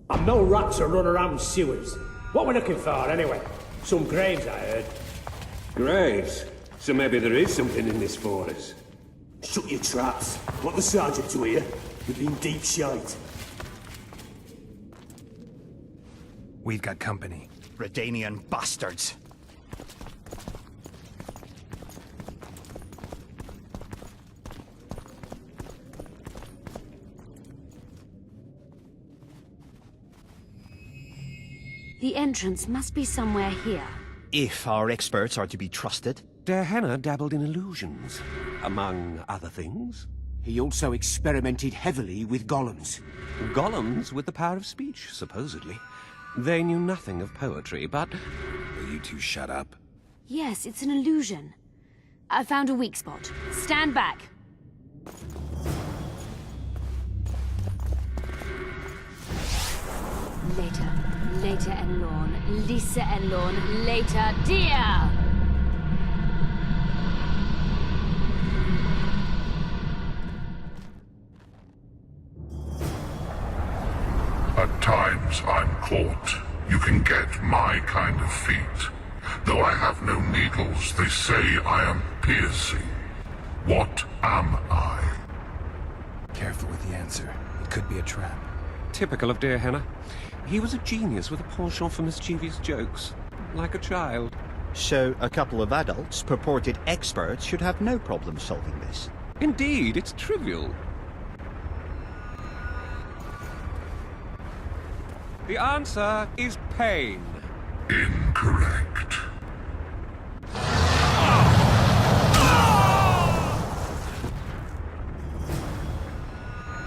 I'm no rat to run around sewers. What we're looking for, anyway? Some graves, I heard. Graves? So maybe there is something in this for us. Shut your traps. Want the sergeant to hear? We've been deep shite. We've got company. Redanian bastards. The entrance must be somewhere here. If our experts are to be trusted. Derhenna dabbled in illusions, among other things. He also experimented heavily with golems. Golems with the power of speech, supposedly. They knew nothing of poetry, but... Will you two shut up? Yes, it's an illusion. I found a weak spot. Stand back. Later Elorn, Lisa Elorn, later dear! At times I'm caught. You can get my kind of feat. Though I have no needles, they say I am piercing. What am I? Careful with the answer. It could be a trap. Typical of Derhenna. He was a genius with a penchant for mischievous jokes. Like a child. So a couple of adults, purported experts, should have no problem solving this. Indeed, it's trivial. The answer is pain. Incorrect.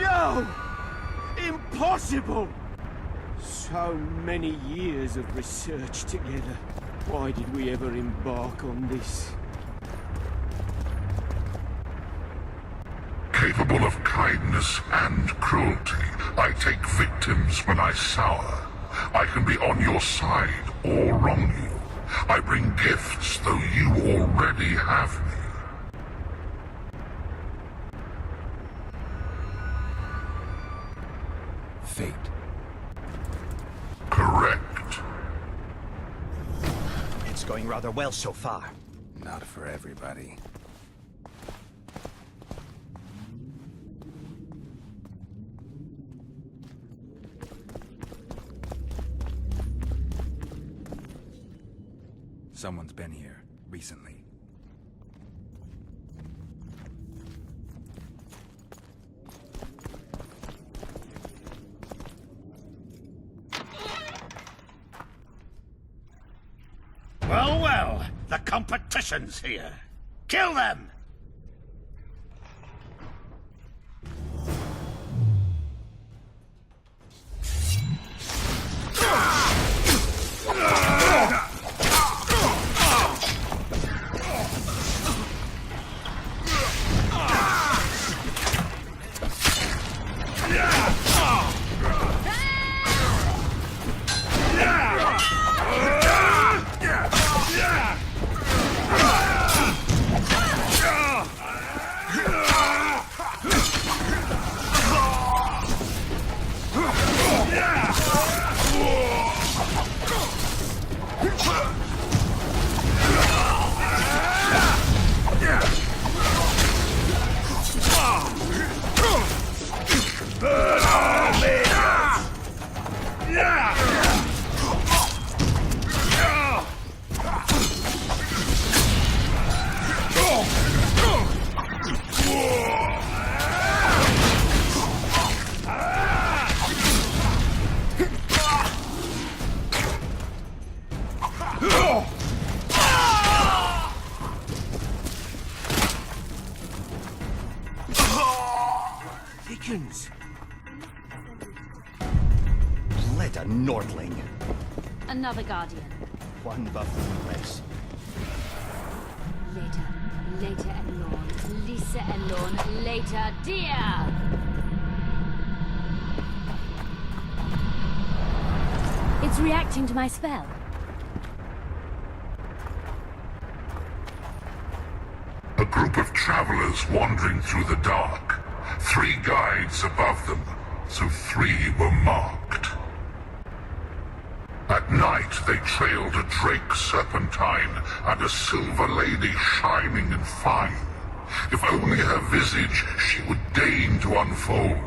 No! Impossible! So many years of research together. Why did we ever embark on this? Capable of kindness and cruelty, I take victims when I sour. I can be on your side or wrong you. I bring gifts though you already have me. Fate. Correct. It's going rather well so far. Not for everybody. Someone's been here recently. Well, well, the competition's here. Kill them! Dickens! Let a Nordling. Another guardian. One buffoon less. Later Elorn, Lisa Elorn, later dear! It's reacting to my spell. A group of travelers wandering through the dark. 3 guides above them, so 3 were marked. At night they trailed a drake serpentine and a silver lady shining and fine. If only her visage she would deign to unfold.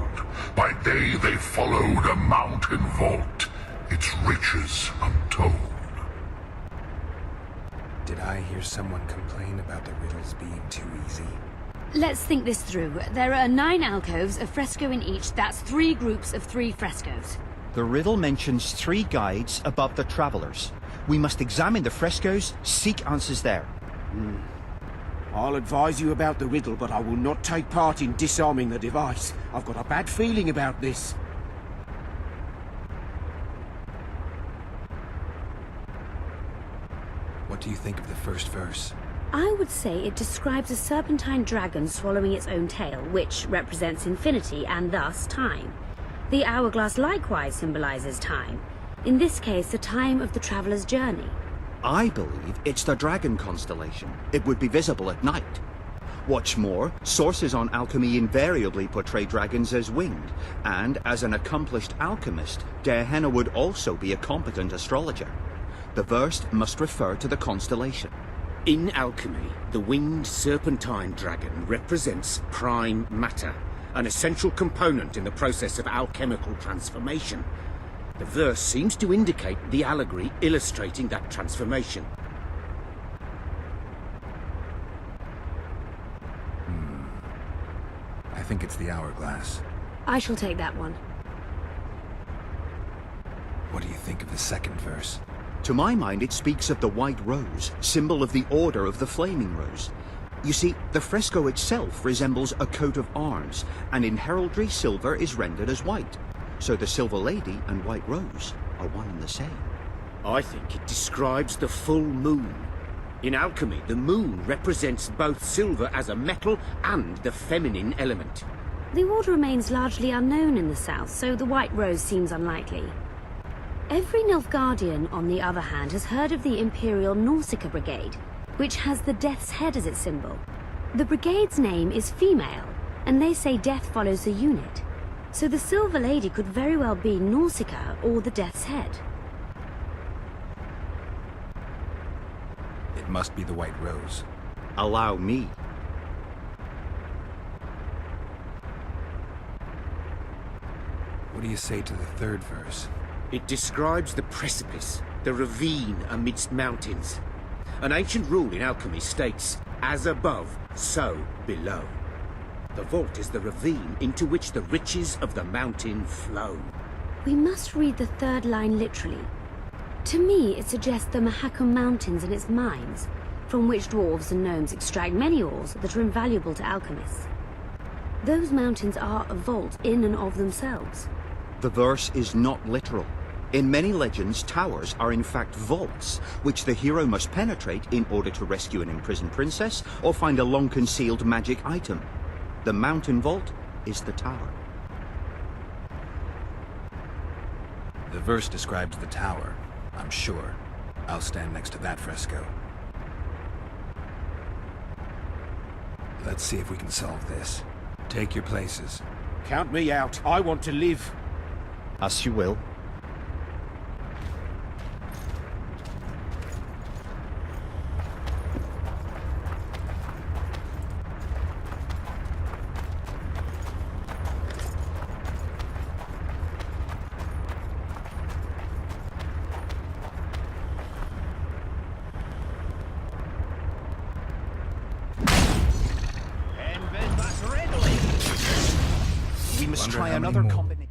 By day they followed a mountain vault, its riches untold. Did I hear someone complain about the riddles being too easy? Let's think this through. There are 9 alcoves, a fresco in each. That's 3 groups of 3 frescoes. The riddle mentions 3 guides above the travelers. We must examine the frescoes, seek answers there. I'll advise you about the riddle, but I will not take part in disarming the device. I've got a bad feeling about this. What do you think of the first verse? I would say it describes a serpentine dragon swallowing its own tail, which represents infinity and thus time. The hourglass likewise symbolizes time. In this case, the time of the traveler's journey. I believe it's the dragon constellation. It would be visible at night. What's more, sources on alchemy invariably portray dragons as winged, and as an accomplished alchemist, Gehenna would also be a competent astrologer. The verse must refer to the constellation. In alchemy, the winged serpentine dragon represents prime matter, an essential component in the process of alchemical transformation. The verse seems to indicate the allegory illustrating that transformation. I think it's the hourglass. I shall take that one. What do you think of the second verse? To my mind, it speaks of the white rose, symbol of the Order of the Flaming Rose. You see, the fresco itself resembles a coat of arms, and in heraldry silver is rendered as white. So the Silver Lady and White Rose are one and the same. I think it describes the full moon. In alchemy, the moon represents both silver as a metal and the feminine element. The order remains largely unknown in the south, so the White Rose seems unlikely. Every Nilfgaardian, on the other hand, has heard of the Imperial Nausicaa Brigade, which has the Death's Head as its symbol. The brigade's name is female, and they say death follows the unit. So the Silver Lady could very well be Nausicaa or the Death's Head. It must be the White Rose. Allow me. What do you say to the third verse? It describes the precipice, the ravine amidst mountains. An ancient rule in alchemy states, as above, so below. The vault is the ravine into which the riches of the mountain flow. We must read the third line literally. To me, it suggests the Mahakam Mountains and its mines, from which dwarves and gnomes extract many ores that are invaluable to alchemists. Those mountains are a vault in and of themselves. The verse is not literal. In many legends, towers are in fact vaults, which the hero must penetrate in order to rescue an imprisoned princess or find a long-concealed magic item. The mountain vault is the tower. The verse describes the tower, I'm sure. I'll stand next to that fresco. Let's see if we can solve this. Take your places. Count me out. I want to live. As you will. We must try another combination.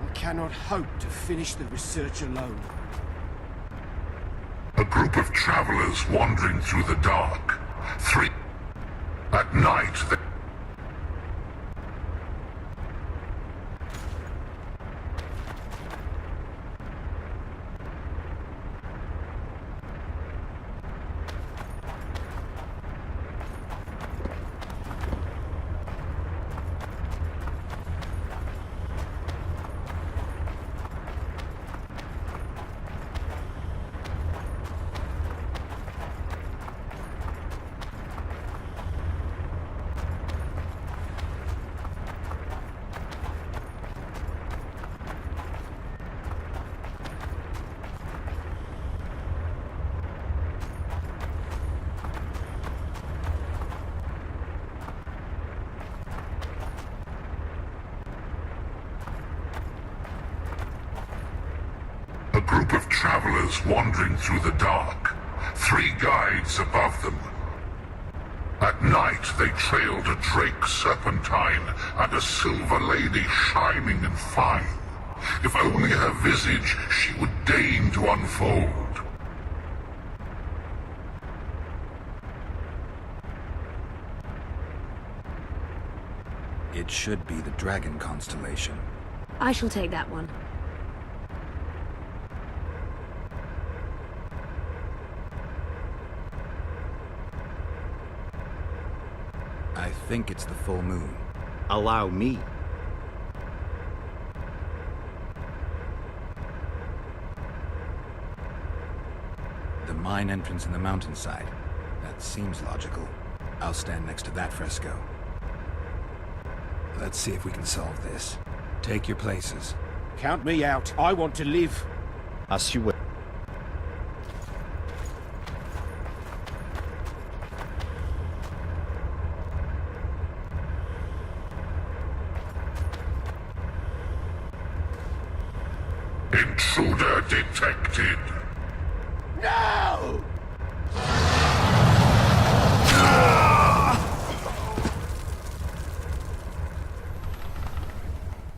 I cannot hope to finish the research alone. A group of travelers wandering through the dark. 3. At night, they... group of travelers wandering through the dark. 3 guides above them. At night, they trailed a drake serpentine and a silver lady shining and fine. If only her visage she would deign to unfold. It should be the Dragon Constellation. I shall take that one. I think it's the full moon. Allow me. The mine entrance in the mountainside. That seems logical. I'll stand next to that fresco. Let's see if we can solve this. Take your places. Count me out. I want to live. As you will. Intruder detected. No!